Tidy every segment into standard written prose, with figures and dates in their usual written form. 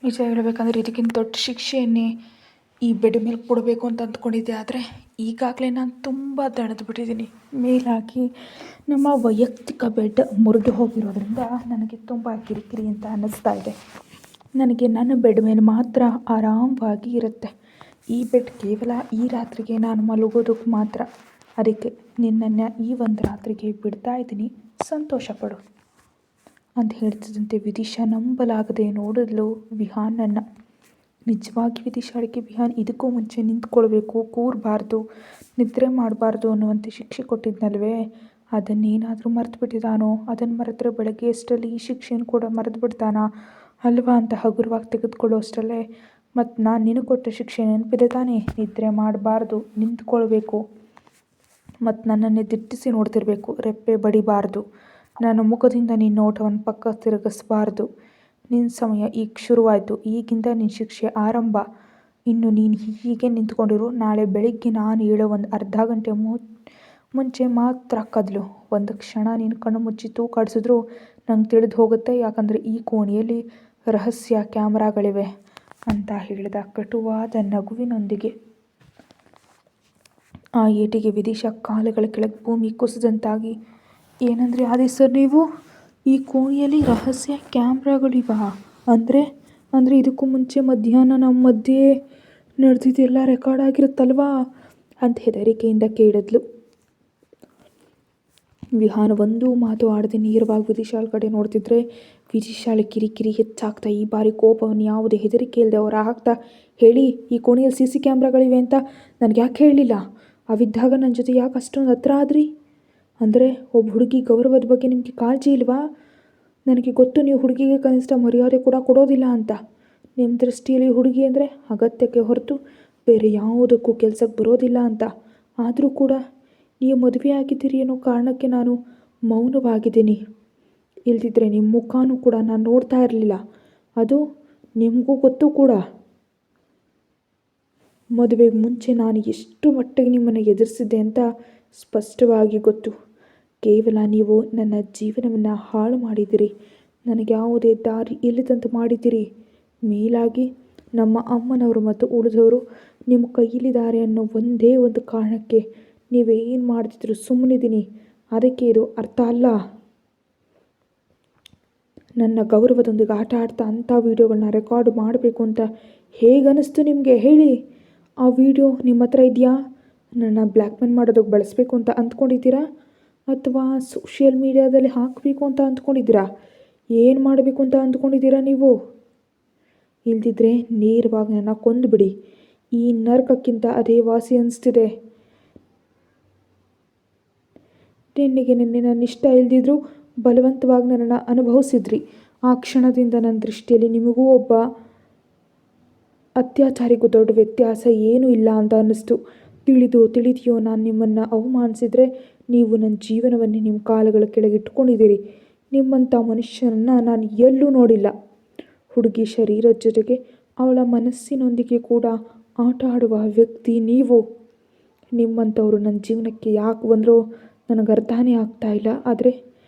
ನಿಜ ಹೇಳಬೇಕಂದ್ರೆ ಇದಕ್ಕಿಂತ ದೊಡ್ಡ ಶಿಕ್ಷೆಯನ್ನೇ ಈ ಬೆಡ್ ಮೇಲೆ ಕೊಡಬೇಕು ಅಂತ ಅಂದ್ಕೊಂಡಿದ್ದೆ. ಆದರೆ ಈಗಾಗಲೇ ನಾನು ತುಂಬ ದಣಿದು ಬಿಟ್ಟಿದ್ದೀನಿ. ಮೇಲಾಗಿ ನಮ್ಮ ವೈಯಕ್ತಿಕ ಬೆಡ್ ಮುರಿದು ಹೋಗಿರೋದ್ರಿಂದ ನನಗೆ ತುಂಬ ಕಿರಿಕಿರಿ ಅಂತ ಅನ್ನಿಸ್ತಾ ಇದೆ. ನನಗೆ ನನ್ನ ಬೆಡ್ ಮೇಲೆ ಮಾತ್ರ ಆರಾಮವಾಗಿ ಇರುತ್ತೆ. ಈ ಬೆಡ್ ಕೇವಲ ಈ ರಾತ್ರಿಗೆ ನಾನು ಮಲಗೋದಕ್ಕೆ ಮಾತ್ರ. ಅದಕ್ಕೆ ನಿನ್ನನ್ನು ಈ ಒಂದು ರಾತ್ರಿಗೆ ಬಿಡ್ತಾ ಇದ್ದೀನಿ, ಸಂತೋಷ ಪಡು ಅಂತ ಹೇಳ್ತಿದ್ದಂತೆ ವಿದಿಶಾ ನಂಬಲಾಗದೆ ನೋಡಿದ್ಲು ವಿಹಾನನ್ನು. ನಿಜವಾಗಿ ವಿದಿಶಾಳಿಗೆ ವಿಹಾನ್ ಇದಕ್ಕೂ ಮುಂಚೆ ನಿಂತ್ಕೊಳ್ಬೇಕು, ಕೂರಬಾರ್ದು, ನಿದ್ರೆ ಮಾಡಬಾರ್ದು ಅನ್ನುವಂತೆ ಶಿಕ್ಷೆ ಕೊಟ್ಟಿದ್ನಲ್ವೇ, ಅದನ್ನೇನಾದರೂ ಮರೆತು ಬಿಟ್ಟಿದ್ದಾನೋ? ಅದನ್ನು ಮರೆತರೆ ಬೆಳಗ್ಗೆ ಅಷ್ಟರಲ್ಲಿ ಈ ಶಿಕ್ಷೆಯನ್ನು ಕೂಡ ಮರೆತು ಬಿಡ್ತಾನಾ ಅಲ್ವಾ ಅಂತ ಹಗುರವಾಗಿ ತೆಗೆದುಕೊಳ್ಳೋ ಅಷ್ಟರಲ್ಲೇ ಮತ್ತು ನಾನು ನಿನಗೆ ಕೊಟ್ಟ ಶಿಕ್ಷೆ ನೆನಪಿದೆ ತಾನೇ? ನಿದ್ರೆ ಮಾಡಬಾರ್ದು, ನಿಂತ್ಕೊಳ್ಬೇಕು ಮತ್ತು ನನ್ನನ್ನೇ ದಿಟ್ಟಿಸಿ ನೋಡ್ತಿರ್ಬೇಕು, ರೆಪ್ಪೆ ಬಡಿಬಾರ್ದು, ನನ್ನ ಮುಖದಿಂದ ನಿನ್ನ ನೋಟವನ್ನು ಪಕ್ಕ ತಿರುಗಿಸಬಾರ್ದು. ನಿನ್ನ ಸಮಯ ಈಗ ಶುರುವಾಯಿತು, ಈಗಿಂದ ನಿನ್ನ ಶಿಕ್ಷೆ ಆರಂಭ. ಇನ್ನು ನೀನು ಹೀಗೆ ನಿಂತ್ಕೊಂಡಿರು. ನಾಳೆ ಬೆಳಿಗ್ಗೆ ನಾನು ಹೇಳೋ ಒಂದು ಅರ್ಧ ಗಂಟೆ ಮುಂಚೆ ಮಾತ್ರ ಕದಲು. ಒಂದು ಕ್ಷಣ ನೀನು ಕಣ್ಣು ಮುಚ್ಚಿ ತೂಕಾಡಿಸಿದ್ರು ನಂಗೆ ತಿಳಿದು ಹೋಗುತ್ತೆ, ಯಾಕಂದರೆ ಈ ಕೋಣೆಯಲ್ಲಿ ರಹಸ್ಯ ಕ್ಯಾಮ್ರಾಗಳಿವೆ ಅಂತ ಹೇಳಿದ ಕಟುವಾದ ನಗುವಿನೊಂದಿಗೆ. ಆ ಏಟಿಗೆ ವಿದಿಶಾ ಕಾಲುಗಳ ಕೆಳಗೆ ಭೂಮಿ ಕುಸಿದಂತಾಗಿ, ಏನಂದರೆ ಅದೇ ಸರ್ ನೀವು? ಈ ಕೋಣೆಯಲ್ಲಿ ರಹಸ್ಯ ಕ್ಯಾಮ್ರಾಗಳಿವಾ? ಅಂದರೆ ಇದಕ್ಕೂ ಮುಂಚೆ ಮಧ್ಯಾಹ್ನ ನಮ್ಮ ಮಧ್ಯೆ ನಡೆದಿದ್ದೆಲ್ಲ ರೆಕಾರ್ಡ್ ಆಗಿರುತ್ತಲ್ವಾ ಅಂತ ಹೆದರಿಕೆಯಿಂದ ಕೇಳಿದ್ಲು. ವಿಹಾನ ಒಂದೂ ಮಾತು ಆಡದೆ ನೇರವಾಗಿ ವಿದಿಶಾಳ ಕಡೆ ನೋಡ್ತಿದ್ರೆ ವಿದಿಶಾಳ ಕಿರಿಕಿರಿ ಹೆಚ್ಚಾಗ್ತಾ, ಈ ಬಾರಿ ಕೋಪವನ್ನು ಯಾವುದೇ ಹೆದರಿಕೆ ಇಲ್ಲದೆ ಅವರ ಹಾಕ್ತಾ, ಹೇಳಿ, ಈ ಕೋಣೆಯಲ್ಲಿ CC ಕ್ಯಾಮ್ರಾಗಳಿವೆ ಅಂತ ನನಗೆ ಯಾಕೆ ಹೇಳಲಿಲ್ಲ? ಅವಿದ್ದಾಗ ನನ್ನ ಜೊತೆ ಯಾಕೆ ಅಷ್ಟೊಂದು ಹತ್ರ ಆದ್ರಿ? ಅಂದರೆ ಒಬ್ಬ ಹುಡುಗಿ ಗೌರವದ ಬಗ್ಗೆ ನಿಮಗೆ ಕಾಳಜಿ ಇಲ್ವಾ? ನನಗೆ ಗೊತ್ತು ನೀವು ಹುಡುಗಿಗೆ ಕನಿಷ್ಠ ಮರ್ಯಾದೆ ಕೂಡ ಕೊಡೋದಿಲ್ಲ ಅಂತ. ನಿಮ್ಮ ದೃಷ್ಟಿಯಲ್ಲಿ ಹುಡುಗಿ ಅಂದರೆ ಅಗತ್ಯಕ್ಕೆ ಹೊರತು ಬೇರೆ ಯಾವುದಕ್ಕೂ ಕೆಲಸಕ್ಕೆ ಬರೋದಿಲ್ಲ ಅಂತ. ಆದರೂ ಕೂಡ ನೀವು ಮದುವೆ ಆಗಿದ್ದೀರಿ ಅನ್ನೋ ಕಾರಣಕ್ಕೆ ನಾನು ಮೌನವಾಗಿದ್ದೀನಿ. ಇಲ್ದಿದ್ರೆ ನಿಮ್ಮ ಮುಖನೂ ಕೂಡ ನಾನು ನೋಡ್ತಾ ಇರಲಿಲ್ಲ. ಅದು ನಿಮಗೂ ಗೊತ್ತು ಕೂಡ. ಮದುವೆಗೆ ಮುಂಚೆ ನಾನು ಎಷ್ಟು ಮಟ್ಟಿಗೆ ನಿಮ್ಮನ್ನು ಎದುರಿಸಿದ್ದೆ ಅಂತ ಸ್ಪಷ್ಟವಾಗಿ ಗೊತ್ತು. ಕೇವಲ ನೀವು ನನ್ನ ಜೀವನವನ್ನು ಹಾಳು ಮಾಡಿದ್ದೀರಿ, ನನಗೆ ಯಾವುದೇ ದಾರಿ ಇಲ್ಲದಂತೆ ಮಾಡಿದ್ದೀರಿ. ಮೇಲಾಗಿ ನಮ್ಮ ಅಮ್ಮನವರು ಮತ್ತು ಉಳಿದವರು ನಿಮ್ಮ ಕೈಯಲ್ಲಿದ್ದಾರೆ ಅನ್ನೋ ಒಂದೇ ಒಂದು ಕಾರಣಕ್ಕೆ ನೀವೇನು ಮಾಡ್ತಿದ್ರು ಸುಮ್ಮನಿದ್ದೀನಿ. ಅದಕ್ಕೆ ಇದು ಅರ್ಥ ಅಲ್ಲ. ನನ್ನ ಗೌರವದೊಂದಿಗೆ ಆಟ ಆಡ್ತಾ ಅಂಥ ವೀಡಿಯೋಗಳನ್ನ ರೆಕಾರ್ಡ್ ಮಾಡಬೇಕು ಅಂತ ಹೇಗನ್ನಿಸ್ತು ನಿಮಗೆ ಹೇಳಿ? ಆ ವಿಡಿಯೋ ನಿಮ್ಮ ಹತ್ರ ಇದೆಯಾ? ನನ್ನ ಬ್ಲ್ಯಾಕ್ಮೇಲ್ ಮಾಡೋದಕ್ಕೆ ಬಳಸಬೇಕು ಅಂತ ಅಂದ್ಕೊಂಡಿದ್ದೀರಾ? ಅಥವಾ ಸೋಷಿಯಲ್ ಮೀಡಿಯಾದಲ್ಲಿ ಹಾಕಬೇಕು ಅಂತ ಅಂದ್ಕೊಂಡಿದ್ದೀರಾ? ಏನು ಮಾಡಬೇಕು ಅಂತ ಅಂದ್ಕೊಂಡಿದ್ದೀರಾ ನೀವು? ಇಲ್ದಿದ್ರೆ ನೇರವಾಗಿ ನನ್ನ ಕೊಂದುಬಿಡಿ. ಈ ನರಕಕ್ಕಿಂತ ಅದೇ ವಾಸಿ ಅನಿಸ್ತಿದೆ. ನಿನ್ನೆ ನನ್ನ ಇಷ್ಟ ಇಲ್ದಿದ್ರು ಬಲವಂತವಾಗಿ ನನ್ನನ್ನು ಅನುಭವಿಸಿದ್ರಿ. ಆ ಕ್ಷಣದಿಂದ ನನ್ನ ದೃಷ್ಟಿಯಲ್ಲಿ ನಿಮಗೂ ಒಬ್ಬ ಅತ್ಯಾಚಾರಿಗೂ ದೊಡ್ಡ ವ್ಯತ್ಯಾಸ ಏನೂ ಇಲ್ಲ ಅಂತ ಅನ್ನಿಸ್ತು. ತಿಳಿದೆಯೋ ನಾನು ನಿಮ್ಮನ್ನು ಅವಮಾನಿಸಿದರೆ ನೀವು ನನ್ನ ಜೀವನವನ್ನೇ ನಿಮ್ಮ ಕಾಲುಗಳ ಕೆಳಗೆ ಇಟ್ಕೊಂಡಿದ್ದೀರಿ. ನಿಮ್ಮಂಥ ಮನುಷ್ಯನನ್ನು ನಾನು ಎಲ್ಲೂ ನೋಡಿಲ್ಲ. ಹುಡುಗಿ ಶರೀರದ ಜೊತೆಗೆ ಅವಳ ಮನಸ್ಸಿನೊಂದಿಗೆ ಕೂಡ ಆಟ ಆಡುವ ವ್ಯಕ್ತಿ ನೀವು. ನಿಮ್ಮಂಥವ್ರು ನನ್ನ ಜೀವನಕ್ಕೆ ಯಾಕೆ ಬಂದರೋ ನನಗೆ ಅರ್ಥನೇ ಆಗ್ತಾ ಇಲ್ಲ. ಆದರೆ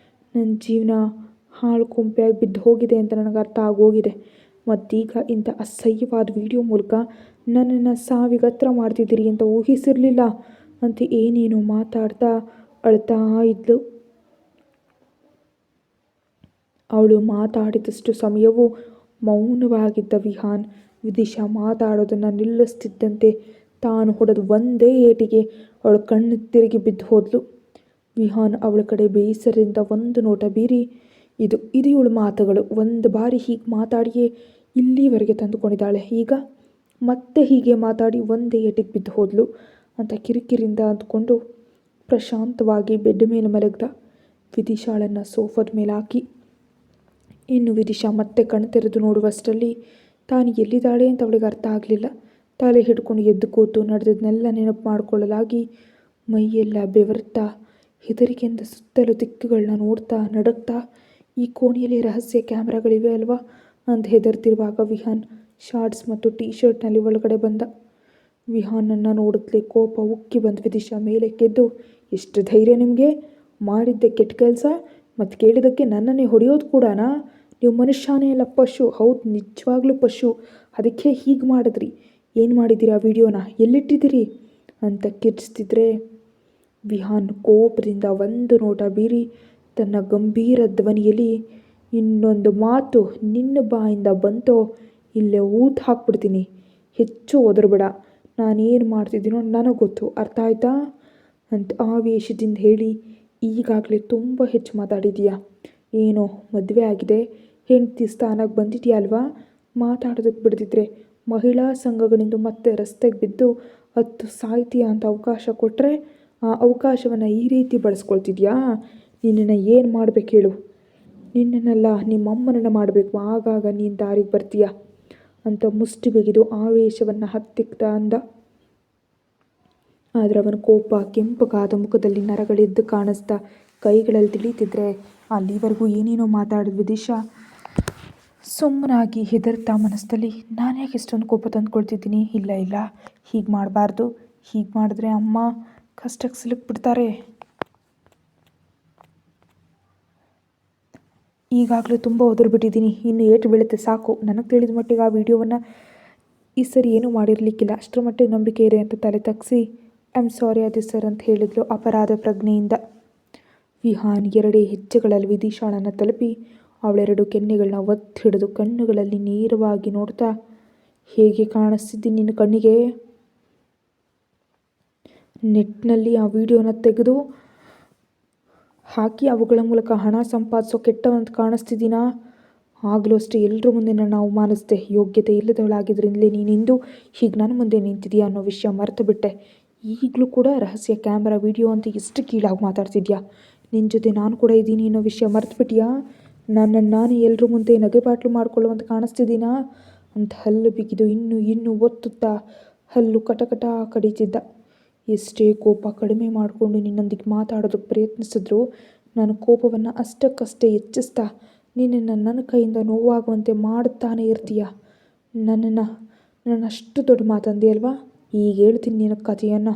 ನನ್ನ ಜೀವನ ಹಾಳು ಕೊಂಪೆಯಾಗಿ ಬಿದ್ದು ಹೋಗಿದೆ ಅಂತ ನನಗೆ ಅರ್ಥ ಆಗೋಗಿದೆ. ಮತ್ತೀಗ ಇಂಥ ಅಸಹ್ಯವಾದ ವಿಡಿಯೋ ಮೂಲಕ ನನ್ನನ್ನು ಸಾವಿಗೆ ಹತ್ರ ಮಾಡ್ತಿದ್ದೀರಿ ಅಂತ ಊಹಿಸಿರಲಿಲ್ಲ ಅಂತ ಏನೇನೋ ಮಾತಾಡ್ತಾ ಅಳ್ತಾ ಇದ್ಲು. ಅವಳು ಮಾತಾಡಿದಷ್ಟು ಸಮಯವೂ ಮೌನವಾಗಿದ್ದ ವಿಹಾನ್ ವಿದಿಶಾ ಮಾತಾಡೋದನ್ನು ನಿಲ್ಲಿಸ್ತಿದ್ದಂತೆ ತಾನು ಹೊಡೆದ ಒಂದೇ ಏಟಿಗೆ ಅವಳ ಕಣ್ಣು ತಿರುಗಿ ಬಿದ್ದು ಹೋದ್ಲು. ವಿಹಾನ್ ಅವಳ ಕಡೆ ಬೇಸರದಿಂದ ಒಂದು ನೋಟ ಬೀರಿ, ಇದು ಇವಳ ಮಾತುಗಳು. ಒಂದು ಬಾರಿ ಹೀಗೆ ಮಾತಾಡಿಯೇ ಇಲ್ಲಿವರೆಗೆ ತಂದುಕೊಂಡಿದ್ದಾಳೆ, ಈಗ ಮತ್ತೆ ಹೀಗೆ ಮಾತಾಡಿ ಒಂದೇ ಏಟಿಗೆ ಬಿದ್ದು ಹೋದ್ಲು ಅಂತ ಕಿರಿಕಿರಿಂದ ಅಂದ್ಕೊಂಡು ಪ್ರಶಾಂತವಾಗಿ ಬೆಡ್ ಮೇಲೆ ಮಲಗ್ದ. ವಿದಿಶಾಳನ್ನು ಸೋಫಾದ ಮೇಲೆ ಹಾಕಿ ಇನ್ನು ವಿದಿಶಾ ಮತ್ತೆ ಕಣ್ಣು ತೆರೆದು ನೋಡುವಷ್ಟರಲ್ಲಿ ತಾನು ಎಲ್ಲಿದ್ದಾಳೆ ಅಂತ ಅವಳಿಗೆ ಅರ್ಥ ಆಗಲಿಲ್ಲ. ತಲೆ ಹಿಡ್ಕೊಂಡು ಎದ್ದು ಕೂತು ನಡೆದದನ್ನೆಲ್ಲ ನೆನಪು ಮಾಡಿಕೊಳ್ಳಲಾಗಿ ಮೈಯೆಲ್ಲ ಬೆವರ್ತಾ ಹೆದರಿಕೆಯಿಂದ ಸುತ್ತಲೂ ದಿಕ್ಕುಗಳನ್ನ ನೋಡ್ತಾ ನಡಕ್ತಾ, ಈ ಕೋಣೆಯಲ್ಲಿ ರಹಸ್ಯ ಕ್ಯಾಮ್ರಾಗಳಿವೆ ಅಲ್ವಾ ಅಂತ ಹೆದರ್ತಿರುವಾಗ ವಿಹಾನ್ ಶಾರ್ಟ್ಸ್ ಮತ್ತು ಟೀ ಶರ್ಟ್ನಲ್ಲಿ ಒಳಗಡೆ ಬಂದ. ವಿಹಾನನ್ನು ನೋಡಿದ್ಲೆ ಕೋಪ ಉಕ್ಕಿ ಬಂದು ವಿದಿಶಾ ಮೇಲೆ ಕೆದ್ದು, ಎಷ್ಟು ಧೈರ್ಯ ನಿಮಗೆ? ಮಾಡಿದ್ದೆ ಕೆಟ್ಟ ಕೆಲಸ ಮತ್ತು ಕೇಳಿದ್ದಕ್ಕೆ ನನ್ನನ್ನೇ ಹೊಡೆಯೋದು ಕೂಡನಾ? ನೀವು ಮನುಷ್ಯನೇ ಅಲ್ಲ, ಪಶು. ಹೌದು, ನಿಜವಾಗ್ಲೂ ಪಶು. ಅದಕ್ಕೆ ಹೀಗೆ ಮಾಡಿದ್ರಿ. ಏನು ಮಾಡಿದ್ದೀರಿ? ಆ ವಿಡಿಯೋನ ಎಲ್ಲಿಟ್ಟಿದ್ದೀರಿ ಅಂತ ಕಿರ್ಚ್ತಿದ್ರೆ ವಿಹಾನ್ ಕೋಪದಿಂದ ಒಂದು ನೋಟ ಬೀರಿ ತನ್ನ ಗಂಭೀರ ಧ್ವನಿಯಲ್ಲಿ, ಇನ್ನೊಂದು ಮಾತು ನಿನ್ನ ಬಾಯಿಂದ ಬಂತೋ ಇಲ್ಲೇ ಊತ ಹಾಕ್ಬಿಡ್ತೀನಿ. ಹೆಚ್ಚು ಒದರಬೇಡ. ನಾನೇನು ಮಾಡ್ತಿದ್ದೀನೋ ನನಗೆ ಗೊತ್ತು, ಅರ್ಥ ಆಯ್ತಾ ಅಂತ ಆವೇಶದಿಂದ ಹೇಳಿ, ಈಗಾಗಲೇ ತುಂಬ ಹೆಚ್ಚು ಮಾತಾಡಿದೀಯಾ. ಏನೋ ಮದುವೆ ಆಗಿದೆ, ಹೆಂಡತಿ ಸ್ಥಾನಕ್ಕೆ ಬಂದಿದೆಯಾ ಅಲ್ವಾ? ಮಾತಾಡೋದಕ್ಕೆ ಬಿಡ್ದಿದ್ರೆ ಮಹಿಳಾ ಸಂಘಗಳಿಂದ ಮತ್ತೆ ರಸ್ತೆಗೆ ಬಿದ್ದು ಹತ್ತು ಸಾಯ್ತೀಯಾ ಅಂತ ಅವಕಾಶ ಕೊಟ್ಟರೆ ಆ ಅವಕಾಶವನ್ನು ಈ ರೀತಿ ಬಳಸ್ಕೊಳ್ತಿದ್ಯಾ? ನಿನ್ನನ್ನು ಏನು ಮಾಡಬೇಕು ಹೇಳು? ನಿನ್ನನ್ನೆಲ್ಲ ನಿಮ್ಮಮ್ಮನನ್ನು ಮಾಡಬೇಕು, ಆಗಾಗ ನೀನು ದಾರಿಗೆ ಬರ್ತೀಯ ಅಂತ ಮುಷ್ಟಿ ಬಿಗಿದು ಆವೇಶವನ್ನು ಹತ್ತಿಕ್ತಾ ಅಂದ. ಆದರೆ ಅವನ ಕೋಪ ಕೆಂಪಗಾದ ಮುಖದಲ್ಲಿ ನರಗಳೆದ್ದು ಕಾಣಿಸ್ತಾ ಕೈಗಳಲ್ಲಿ ತಿಳಿತಿದ್ರೆ ಅಲ್ಲಿವರೆಗೂ ಏನೇನೋ ಮಾತಾಡಿದ ವಿದಿಶಾ ಸುಮ್ಮನಾಗಿ ಹೆದರ್ತಾ ಮನಸ್ಸಲ್ಲಿ, ನಾನು ಯಾಕೆ ಇಷ್ಟೊಂದು ಕೋಪ ತಂದುಕೊಳ್ತಿದ್ದೀನಿ? ಇಲ್ಲ ಇಲ್ಲ, ಹೀಗೆ ಮಾಡಬಾರ್ದು. ಹೀಗೆ ಮಾಡಿದ್ರೆ ಅಮ್ಮ ಕಷ್ಟಕ್ಕೆ ಸಿಲುಕ್ಬಿಡ್ತಾರೆ. ಈಗಾಗಲೇ ತುಂಬ ಒದರ್ಬಿಟ್ಟಿದ್ದೀನಿ, ಇನ್ನು ಏಟು ಬೀಳುತ್ತೆ ಸಾಕು. ನನಗೆ ತಿಳಿದ ಮಟ್ಟಿಗೆ ಆ ವಿಡಿಯೋವನ್ನು ಈ ಸರಿ ಏನೂ ಮಾಡಿರಲಿಕ್ಕಿಲ್ಲ, ಅಷ್ಟರ ಮಟ್ಟಿಗೆ ನಂಬಿಕೆ ಇದೆ ಅಂತ ತಲೆ ತಗ್ಸಿ ಐ ಆಮ್ ಸಾರಿ ಅದೇ ಸರ್ ಅಂತ ಹೇಳಿದ್ಲು ಅಪರಾಧ ಪ್ರಜ್ಞೆಯಿಂದ. ವಿಹಾನ್ ಎರಡೇ ಹೆಜ್ಜೆಗಳಲ್ಲಿ ವಿದಿಶಾಳನ್ನು ತಲುಪಿ ಅವಳೆರಡು ಕೆನ್ನೆಗಳನ್ನ ಒತ್ತಿ ಹಿಡಿದು ಕಣ್ಣುಗಳಲ್ಲಿ ನೇರವಾಗಿ ನೋಡ್ತಾ, ಹೇಗೆ ಕಾಣಿಸ್ತಿದ್ದೀನಿ ನಿನ್ನ ಕಣ್ಣಿಗೆ? ನೆಟ್ನಲ್ಲಿ ಆ ವಿಡಿಯೋನ ತೆಗೆದು ಹಾಕಿ ಅವುಗಳ ಮೂಲಕ ಹಣ ಸಂಪಾದಿಸೋ ಕೆಟ್ಟವಂತ ಕಾಣಿಸ್ತಿದ್ದೀನಾ? ಆಗಲೂ ಅಷ್ಟೇ ಎಲ್ಲರ ಮುಂದೆ ನನ್ನ ಅವಮಾನಿಸಿದೆ. ಯೋಗ್ಯತೆ ಇಲ್ಲದವಳಾಗಿದ್ದರಿಂದಲೇ ನೀನಿಂದು ಹೀಗೆ ನನ್ನ ಮುಂದೆ ನಿಂತಿದೆಯಾ ಅನ್ನೋ ವಿಷಯ ಮರೆತು ಬಿಟ್ಟೆ. ಈಗಲೂ ಕೂಡ ರಹಸ್ಯ ಕ್ಯಾಮ್ರಾ ವಿಡಿಯೋ ಅಂತ ಎಷ್ಟು ಕೀಳಾಗಿ ಮಾತಾಡ್ತಿದ್ಯಾ? ನಿನ್ನ ಜೊತೆ ನಾನು ಕೂಡ ಇದ್ದೀನಿ ಅನ್ನೋ ವಿಷಯ ಮರೆತುಬಿಟ್ಟಿಯಾ? ನನ್ನನ್ನು ನಾನೇ ಎಲ್ಲರ ಮುಂದೆ ನಗೆಬಾಟ್ಲು ಮಾಡ್ಕೊಳ್ಳುವಂತ ಕಾಣಿಸ್ತಿದ್ದೀನಾ ಅಂತ ಹಲ್ಲು ಬಿಗಿದು ಇನ್ನೂ ಒತ್ತುತ್ತಾ ಹಲ್ಲು ಕಟಕಟ ಕಡಿತಿದ್ದ. ಎಷ್ಟೇ ಕೋಪ ಕಡಿಮೆ ಮಾಡಿಕೊಂಡು ನಿನ್ನೊಂದಿಗೆ ಮಾತಾಡೋದಕ್ಕೆ ಪ್ರಯತ್ನಿಸಿದ್ರು ನನ್ನ ಕೋಪವನ್ನು ಅಷ್ಟಕ್ಕಷ್ಟೇ ಹೆಚ್ಚಿಸ್ತಾ ನಿನ್ನನ್ನು ನನ್ನ ಕೈಯಿಂದ ನೋವಾಗುವಂತೆ ಮಾಡುತ್ತಾನೆ ಇರ್ತೀಯ. ನನ್ನ ಅಷ್ಟು ದೊಡ್ಡ ಮಾತಂದೆಯಲ್ವಾ? ಈಗ ಹೇಳ್ತೀನಿ ನಿನ್ನ ಕಥೆಯನ್ನು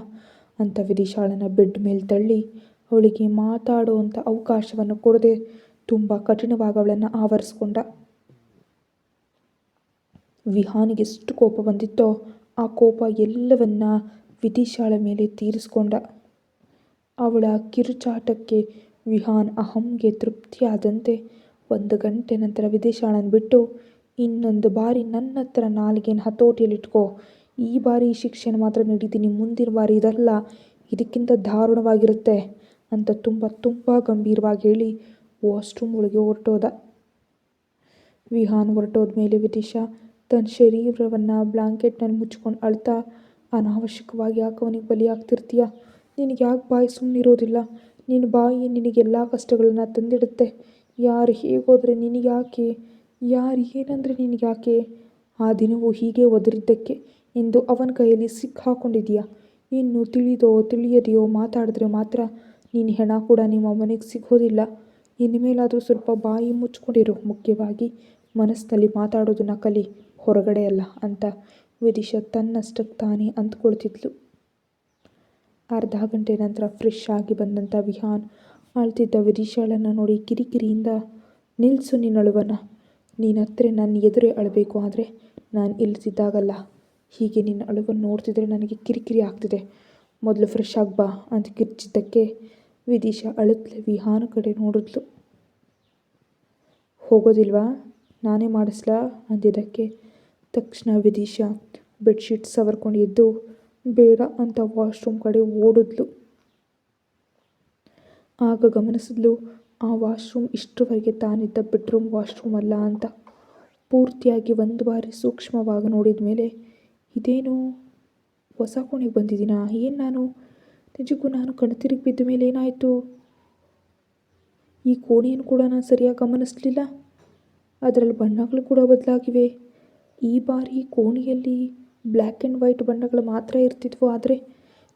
ಅಂತ ವಿದಿಶಾಳನ್ನು ಬೆಡ್ ಮೇಲೆ ತಳ್ಳಿ ಅವಳಿಗೆ ಮಾತಾಡುವಂಥ ಅವಕಾಶವನ್ನು ಕೊಡದೆ ತುಂಬ ಕಠಿಣವಾಗಿ ಅವಳನ್ನು ಆವರಿಸ್ಕೊಂಡ. ವಿಹಾನಿಗೆ ಎಷ್ಟು ಕೋಪ ಬಂದಿತ್ತೋ ಆ ಕೋಪ ಎಲ್ಲವನ್ನ ವಿದಿಶಾಳ ಮೇಲೆ ತೀರಿಸ್ಕೊಂಡ. ಅವಳ ಕಿರುಚಾಟಕ್ಕೆ ವಿಹಾನ್ ಅಹಂಗೆ ತೃಪ್ತಿಯಾದಂತೆ 1 ಗಂಟೆ ನಂತರ ವಿದಿಶಾಳನ್ನು ಬಿಟ್ಟು, ಇನ್ನೊಂದು ಬಾರಿ ನನ್ನ ಹತ್ರ ನಾಲಿಗೆನ ಹತೋಟಿಯಲ್ಲಿಟ್ಕೋ. ಈ ಬಾರಿ ಶಿಕ್ಷೆನ ಮಾತ್ರ ನೀಡಿದ್ದೀನಿ, ಮುಂದಿನ ಬಾರಿ ಇದಲ್ಲ, ಇದಕ್ಕಿಂತ ದಾರುಣವಾಗಿರುತ್ತೆ ಅಂತ ತುಂಬ ಗಂಭೀರವಾಗಿ ಹೇಳಿ ವಾಶ್ರೂಮ್ ಒಳಗೆ ಹೊರಟೋದ. ವಿಹಾನ್ ಹೊರಟೋದ ಮೇಲೆ ವಿದಿಶಾ ತನ್ನ ಶರೀರವನ್ನು ಬ್ಲಾಂಕೆಟ್ನಲ್ಲಿ ಮುಚ್ಕೊಂಡು ಅಳ್ತಾ, ಅನಾವಶ್ಯಕವಾಗಿ ಯಾಕೆ ಅವನಿಗೆ ಬಲಿಯಾಗ್ತಿರ್ತೀಯ? ನಿನಗೆ ಯಾಕೆ ಬಾಯಿ ಸುಮ್ಮನಿರೋದಿಲ್ಲ? ನಿನ್ನ ಬಾಯಿ ನಿನಗೆಲ್ಲ ಕಷ್ಟಗಳನ್ನ ತಂದಿಡುತ್ತೆ. ಯಾರು ಹೇಗೋದ್ರೆ ನಿನಗ್ಯಾಕೆ? ಯಾರು ಏನಂದರೆ ನಿನಗ್ಯಾಕೆ? ಆ ದಿನವೂ ಹೀಗೆ ಒದರಿದ್ದಕ್ಕೆ ಎಂದು ಅವನ ಕೈಯಲ್ಲಿ ಸಿಕ್ಕಾಕೊಂಡಿದೀಯ. ಇನ್ನು ತಿಳಿದೋ ತಿಳಿಯದೆಯೋ ಮಾತಾಡಿದ್ರೆ ಮಾತ್ರ ನಿನ್ನ ಹೆಣ ಕೂಡ ನಿಮ್ಮ ಮನೆಗೆ ಸಿಗೋದಿಲ್ಲ. ಇನ್ನು ಮೇಲಾದರೂ ಸ್ವಲ್ಪ ಬಾಯಿ ಮುಚ್ಕೊಂಡಿರು. ಮುಖ್ಯವಾಗಿ ಮನಸ್ಸಿನಲ್ಲಿ ಮಾತಾಡೋದನ್ನ ಕಲಿ, ಹೊರಗಡೆ ಅಲ್ಲ ಅಂತ ವಿದಿಶಾ ತನ್ನಷ್ಟಕ್ಕೆ ತಾನೇ ಅಂದ್ಕೊಳ್ತಿದ್ಲು. ಅರ್ಧ ಗಂಟೆ ನಂತರ ಫ್ರೆಶ್ ಆಗಿ ಬಂದಂಥ ವಿಹಾನ್ ಅಳ್ತಿದ್ದ ವಿದಿಶಾಳನ್ನು ನೋಡಿ ಕಿರಿಕಿರಿಯಿಂದ, ನಿಲ್ಲಿಸು ನಿನ್ನಳುವನ್ನು. ನೀನು ಹತ್ರ ನನ್ನ ಎದುರೇ ಅಳಬೇಕು, ಆದರೆ ನಾನು ಇಲ್ದಿದ್ದಾಗಲ್ಲ. ಹೀಗೆ ನಿನ್ನ ಅಳುವನ್ನು ನೋಡ್ತಿದ್ರೆ ನನಗೆ ಕಿರಿಕಿರಿ ಆಗ್ತಿದೆ. ಮೊದಲು ಫ್ರೆಶ್ ಆಗಿ ಬಾ ಅಂತ ಕಿರ್ಚಿದ್ದಕ್ಕೆ ವಿದಿಶಾ ಅಳುತ್ತಲೇ ವಿಹಾನ್ ಕಡೆ ನೋಡಿದ್ಲು. ಹೋಗೋದಿಲ್ವಾ? ನಾನೇ ಮಾಡಿಸ್ಲಾ ಅಂದಿದ್ದಕ್ಕೆ ತಕ್ಷಣ ವಿದಿಶಾ ಬೆಡ್ಶೀಟ್ ಸವರ್ಕೊಂಡು ಎದ್ದು ಬೇಡ ಅಂತ ವಾಶ್ರೂಮ್ ಕಡೆ ಓಡಿದ್ಲು. ಆಗ ಗಮನಿಸಿದ್ಲು ಆ ವಾಶ್ರೂಮ್ ಇಷ್ಟರವರೆಗೆ ತಾನಿದ್ದ ಬೆಡ್ರೂಮ್ ವಾಶ್ರೂಮ್ ಅಲ್ಲ ಅಂತ. ಪೂರ್ತಿಯಾಗಿ 1 ಬಾರಿ ಸೂಕ್ಷ್ಮವಾಗಿ ನೋಡಿದ ಮೇಲೆ, ಇದೇನು ಹೊಸ ಕೋಣೆಗೆ ಬಂದಿದ್ದೀನಾ? ಏನು ನಾನು ನಿಜಕ್ಕೂ ನಾನು ಕಣ್ತಿರುಗಿ ಬಿದ್ದ ಮೇಲೆ ಏನಾಯಿತು? ಈ ಕೋಣೆಯನ್ನು ಕೂಡ ನಾನು ಸರಿಯಾಗಿ ಗಮನಿಸಲಿಲ್ಲ. ಅದರಲ್ಲಿ ಬಣ್ಣಗಳು ಕೂಡ ಬದಲಾಗಿವೆ. ಈ ಬಾರಿ ಕೋಣೆಯಲ್ಲಿ ಬ್ಲ್ಯಾಕ್ ಆ್ಯಂಡ್ ವೈಟ್ ಬಣ್ಣಗಳು ಮಾತ್ರ ಇರ್ತಿದ್ವು, ಆದರೆ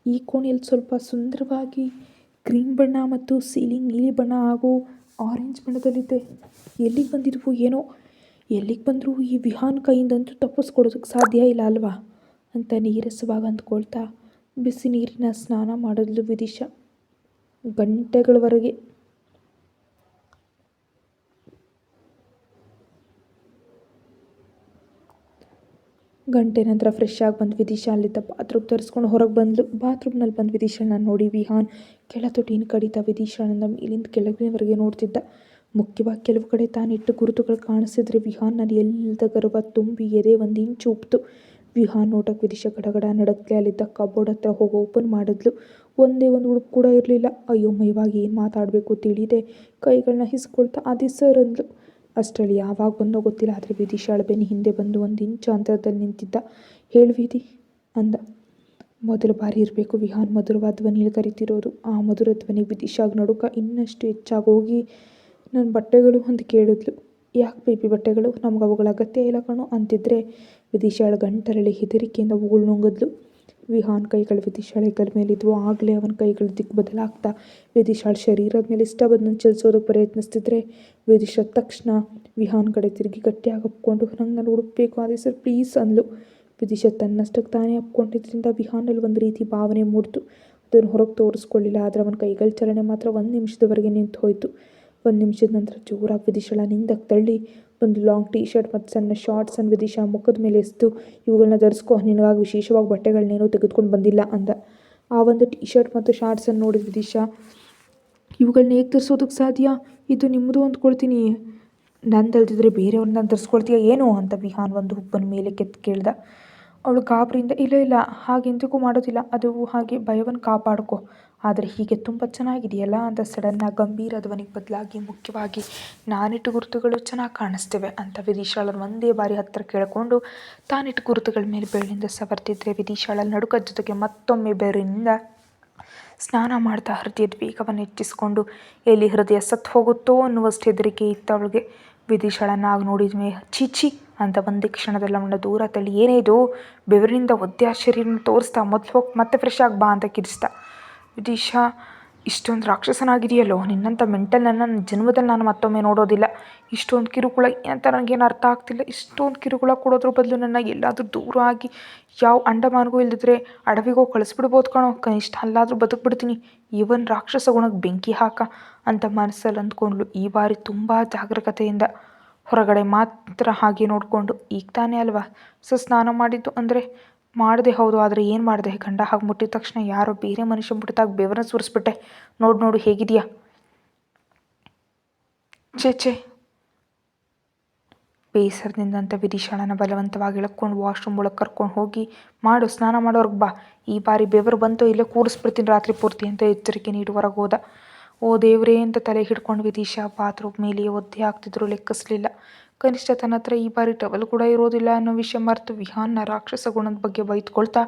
ಈ ಕೋಣೆಯಲ್ಲಿ ಸ್ವಲ್ಪ ಸುಂದರವಾಗಿ ಕ್ರೀಮ್ ಬಣ್ಣ ಮತ್ತು ಸೀಲಿಂಗ್ ನೀಲಿ ಬಣ್ಣ ಹಾಗೂ ಆರೆಂಜ್ ಬಣ್ಣದಲ್ಲಿದೆ. ಎಲ್ಲಿಗೆ ಬಂದಿದ್ವು ಏನೋ? ಎಲ್ಲಿಗೆ ಬಂದರೂ ಈ ವಿಹಾನ್ ಕೈಯಿಂದಂತೂ ತಪ್ಪಿಸ್ಕೊಡೋದಕ್ಕೆ ಸಾಧ್ಯ ಇಲ್ಲ ಅಲ್ವಾ ಅಂತ ನೀರಸವಾಗಿ ಅಂದ್ಕೊಳ್ತಾ ಬಿಸಿ ನೀರಿನ ಸ್ನಾನ ಮಾಡಿದ್ಲು ವಿದಿಶಾ ಗಂಟೆಗಳವರೆಗೆ. ಗಂಟೆ ನಂತರ ಫ್ರೆಶ್ ಆಗಿ ಬಂದು ವಿದಿಶಾ ಅಲ್ಲಿದ್ದ ಬಾತ್ರೂಮ್ ತರಿಸ್ಕೊಂಡು ಹೊರಗೆ ಬಂದ್ಲು. ಬಾತ್ರೂಮ್ನಲ್ಲಿ ಬಂದು ವಿದಿಶಾಳನ್ನ ನೋಡಿ ವಿಹಾನ್ ಕೆಳತೊಟಿನ ಕಡಿತ ವಿದಿಶಾಳನ್ನ ಮೇಲಿಂದ ಕೆಳಗಿನವರೆಗೆ ನೋಡ್ತಿದ್ದ. ಮುಖ್ಯವಾಗಿ ಕೆಲವು ಕಡೆ ತಾನಿಟ್ಟು ಗುರುತುಗಳು ಕಾಣಿಸಿದ್ರೆ ವಿಹಾನ್ನಲ್ಲಿ ಎಲ್ಲದ ಗರ್ವ ತುಂಬಿ ಎದೆ ಒಂದು ಇಂಚು ಉಪ್ತು. ವಿಹಾನ್ ನೋಟಕ್ಕೆ ವಿದಿಶಾ ಗಡಗಡ ನಡಗ್ಲೆ ಅಲ್ಲಿದ್ದ ಕಬೋರ್ಡ್ ಹತ್ರ ಹೋಗಿ ಓಪನ್ ಮಾಡಿದ್ಲು. ಒಂದೇ ಒಂದು ಉಡುಪು ಕೂಡ ಇರಲಿಲ್ಲ. ಅಯ್ಯೋಮಯವಾಗಿ ಏನು ಮಾತಾಡಬೇಕು ತಿಳಿದೆ ಕೈಗಳನ್ನ ಹಿಸ್ಕೊಳ್ತಾ ಅದೇ ಸರ್ ಅಂದ್ಲು. ಅಷ್ಟರಲ್ಲಿ ಯಾವಾಗ ಬಂದೋ ಗೊತ್ತಿಲ್ಲ, ಆದರೆ ವಿದಿಶಾಳ ಬೆನ್ನ ಹಿಂದೆ ಬಂದು ಒಂದು ಇಂಚು ಅಂತರದಲ್ಲಿ ನಿಂತಿದ್ದ. ಹೇಳು ವಿಧಿ ಅಂದ. ಮೊದಲ ಬಾರಿ ಇರಬೇಕು ವಿಹಾನ್ ಮಧುರವಾದ ಧ್ವನಿಯಲ್ಲಿ ಕರಿತಿರೋದು. ಆ ಮಧುರ ಧ್ವನಿ ವಿದಿಶಾಗ ನಡುಕ ಇನ್ನಷ್ಟು ಹೆಚ್ಚಾಗೋಗಿ ನನ್ನ ಬಟ್ಟೆಗಳು ಅಂತ ಕೇಳಿದ್ಲು. ಯಾಕೆ ಬೇಬಿ ಬಟ್ಟೆಗಳು? ನಮ್ಗೆ ಅವುಗಳ ಅಗತ್ಯ ಇಲ್ಲ ಕಣೋ ಅಂತಿದ್ರೆ ವಿದಿಶಾಳ ಗಂಟಲಲ್ಲಿ ಹೆದರಿಕೆಯಿಂದ ಉಗುಳು ನುಂಗಿದ್ಲು. ವಿಹಾನ್ ಕೈಗಳು ವಿದಿಶಾಳ ಹೆಗಲ ಮೇಲಿದ್ವು. ಆಗಲೇ ಅವನ ಕೈಗಳು ದಿಕ್ಕು ಬದಲಾಗ್ತಾ ವಿದಿಶಾಳ ಶರೀರದ ಮೇಲೆ ಇಷ್ಟ ಬಂದನ್ನು ಚಲಿಸೋದಕ್ಕೆ ಪ್ರಯತ್ನಿಸ್ತಿದ್ರೆ ವಿದಿಶಾ ತಕ್ಷಣ ವಿಹಾನ್ ಕಡೆ ತಿರುಗಿ ಗಟ್ಟಿಯಾಗಿ ಅಪ್ಕೊಂಡು ನಂಗೆ ನಾನು ಹುಡುಕ್ಬೇಕು ಅದೇ ಸರ್ ಪ್ಲೀಸ್ ಅಂದ್ಲು. ವಿದಿಶಾ ತನ್ನಷ್ಟಕ್ಕೆ ತಾನೇ ಅಪ್ಕೊಂಡಿದ್ರಿಂದ ವಿಹಾನಲ್ಲಿ ಒಂದು ರೀತಿ ಭಾವನೆ ಮೂಡ್ತು. ಅದನ್ನು ಹೊರಗೆ ತೋರಿಸ್ಕೊಳ್ಳಿಲ್ಲ. ಆದರೆ ಅವನ ಕೈಗಳ ಚಲನೆ ಮಾತ್ರ 1 ನಿಮಿಷದವರೆಗೆ ನಿಂತು ಹೋಯಿತು. 1 ನಿಮಿಷದ ನಂತರ ಜೋರಾಗಿ ವಿದಿಶಾಳ ನಿಂದಕ್ಕೆ ತಳ್ಳಿ ಒಂದು ಲಾಂಗ್ ಟೀ ಶರ್ಟ್ ಮತ್ತು ಸಣ್ಣ ಶಾರ್ಟ್ಸನ್ನು ವಿದಿಶಾ ಮುಖದ ಮೇಲೆ ಎಸೆದು ಇವುಗಳನ್ನ ಧರಿಸ್ಕೊ, ನಿನಗಾಗಿ ವಿಶೇಷವಾಗಿ ಬಟ್ಟೆಗಳನ್ನೇನೋ ತೆಗೆದುಕೊಂಡು ಬಂದಿಲ್ಲ ಅಂದ. ಆ ಒಂದು ಟೀ ಶರ್ಟ್ ಮತ್ತು ಶಾರ್ಟ್ಸನ್ನು ನೋಡಿದ ವಿದಿಶಾ, ಇವುಗಳನ್ನ ಹೇಗೆ ಧರಿಸೋದಕ್ಕೆ ಸಾಧ್ಯ? ಇದು ನಿಮ್ಮದು ಅಂದ್ಕೊಳ್ತೀನಿ, ನಂದಲ್ದಿದ್ರೆ ಬೇರೆಯವ್ರನ್ನ ಧರಿಸ್ಕೊಳ್ತೀಯ ಏನು ಅಂತ ವಿಹಾನ್ ಒಂದು ಹುಬ್ಬನ ಮೇಲೆ ಕೆತ್ತು ಕೇಳ್ದ. ಅವಳು ಗಾಬರಿಯಿಂದ ಇಲ್ಲ ಇಲ್ಲ ಹಾಗೆಂದಿಗೂ ಮಾಡೋದಿಲ್ಲ, ಅದು ಹಾಗೆ ಭಯವನ್ನು ಕಾಪಾಡ್ಕೊ, ಆದರೆ ಹೀಗೆ ತುಂಬ ಚೆನ್ನಾಗಿದೆಯಲ್ಲ ಅಂತ ಸಡನ್ನಾಗಿ ಗಂಭೀರ ಧ್ವನಿಗೆ ಬದಲಾಗಿ ಮುಖ್ಯವಾಗಿ ನಾನಿಟ್ಟು ಗುರುತುಗಳು ಚೆನ್ನಾಗಿ ಕಾಣಿಸ್ತೇವೆ ಅಂತ ವಿದಿಶಾಳನ್ನು ಒಂದೇ ಬಾರಿ ಹತ್ತಿರ ಕೇಳಿಕೊಂಡು ತಾನಿಟ್ಟು ಗುರುತುಗಳ ಮೇಲೆ ಬೆರಳಿಂದ ಸವರ್ತಿದ್ರೆ ವಿದಿಶಾಳ ನಡುಕದ ಜೊತೆಗೆ ಮತ್ತೊಮ್ಮೆ ಬೆರಳಿನಿಂದ ಸ್ನಾನ ಮಾಡ್ತಾ ಹೃದಯದ ವೇಗವನ್ನು ಹೆಚ್ಚಿಸಿಕೊಂಡು ಎಲ್ಲಿ ಹೃದಯ ಸತ್ತು ಹೋಗುತ್ತೋ ಅನ್ನುವಷ್ಟು ಹೆದರಿಕೆ ಇತ್ತು ಅವಳಿಗೆ. ವಿದಿಶಾಳನ್ನ ಆಗ ನೋಡಿದ ಮೇಲೆ ಚೀಚಿ ಅಂತ ಒಂದೇ ಕ್ಷಣದಲ್ಲಿ ಅವಳನ್ನ ದೂರ ತಳ್ಳಿ ಏನೇ ಇದು ಬೆವರಿನಿಂದ ಒದ್ದೆ ಆ ಶರೀರನ ತೋರಿಸ್ತಾ ಮೊದಲು ಹೋಗಿ ಮತ್ತೆ ಫ್ರೆಶ್ ಆಗಿ ಬಾ ಅಂತ ಕಿರಿಸ್ತಾ. ವಿದಿಶಾ, ಇಷ್ಟೊಂದು ರಾಕ್ಷಸನಾಗಿದೆಯಲ್ಲೋ, ನಿನ್ನಂಥ ಮೆಂಟಲ್ನನ್ನು ನನ್ನ ಜನ್ಮದಲ್ಲಿ ನಾನು ಮತ್ತೊಮ್ಮೆ ನೋಡೋದಿಲ್ಲ. ಇಷ್ಟೊಂದು ಕಿರುಕುಳ ಅಂತ ನನಗೇನು ಅರ್ಥ ಆಗ್ತಿಲ್ಲ. ಇಷ್ಟೊಂದು ಕಿರುಕುಳ ಕೊಡೋದ್ರ ಬದಲು ನನ್ನ ಎಲ್ಲಾದರೂ ದೂರ ಆಗಿ ಯಾವ ಅಂಡಮಾನ್ಗೂ ಇಲ್ಲದಿದ್ರೆ ಅಡವಿಗೋ ಕಳಿಸ್ಬಿಡ್ಬೋದು ಕಣೋ, ಕನಿಷ್ಠ ಅಲ್ಲಾದರೂ ಬದುಕ್ಬಿಡ್ತೀನಿ. ಇವನ್ ರಾಕ್ಷಸ ಗುಣಕ್ಕೆ ಬೆಂಕಿ ಹಾಕ ಅಂತ ಮನಸ್ಸಲ್ಲಿ ಅಂದ್ಕೊಂಡ್ಳು. ಈ ಬಾರಿ ತುಂಬ ಜಾಗರೂಕತೆಯಿಂದ. ಹೊರಗಡೆ ಮಾತ್ರ ಹಾಗೆ ನೋಡಿಕೊಂಡು ಈಗ ತಾನೇ ಅಲ್ವಾ ಸ್ನಾನ ಮಾಡಿದ್ದು ಅಂದರೆ ಮಾಡಿದೆ ಹೌದು, ಆದರೆ ಏನು ಮಾಡಿದೆ? ಗಂಡ ಹಾಗೆ ಮುಟ್ಟಿದ ತಕ್ಷಣ ಯಾರೋ ಬೇರೆ ಮನುಷ್ಯ ಮುಟ್ಟಿದಾಗ ಬೆವರನ್ನ ಸುರಿಸ್ಬಿಟ್ಟೆ. ನೋಡು ಹೇಗಿದೆಯಾ? ಚೇಚೆ ಬೇಸರದಿಂದ ಅಂತ ವಿದಿಶಾಳನ ಬಲವಂತವಾಗಿ ಎಳ್ಕೊಂಡು ವಾಶ್ರೂಮ್ ಒಳಗೆ ಕರ್ಕೊಂಡು ಹೋಗಿ ಮಾಡು ಸ್ನಾನ ಮಾಡೋರ್ಗೆ ಬಾ, ಈ ಬಾರಿ ಬೆವರು ಬಂತು ಇಲ್ಲೇ ಕೂರಿಸ್ಬಿಡ್ತೀನಿ ರಾತ್ರಿ ಪೂರ್ತಿ ಅಂತ ಎಚ್ಚರಿಕೆ ನೀಡಿ ಹೊರಗೆ ಹೋದ. ಓ ದೇವ್ರೇ ಅಂತ ತಲೆ ಹಿಡ್ಕೊಂಡು ವಿದಿಶಾ ಬಾತ್ರೂಮ್ ಮೇಲೆ ಒದ್ದೆ ಆಗ್ತಿದ್ರು ಲೆಕ್ಕಿಸಲಿಲ್ಲ. ಕನಿಷ್ಠ ತನ್ನ ಹತ್ರ ಈ ಬಾರಿ ಟವಲ್ ಕೂಡ ಇರೋದಿಲ್ಲ ಅನ್ನೋ ವಿಷಯ ಮರೆತು ವಿಹಾನ್ನ ರಾಕ್ಷಸ ಗುಣದ ಬಗ್ಗೆ ಬೈದ್ಕೊಳ್ತಾ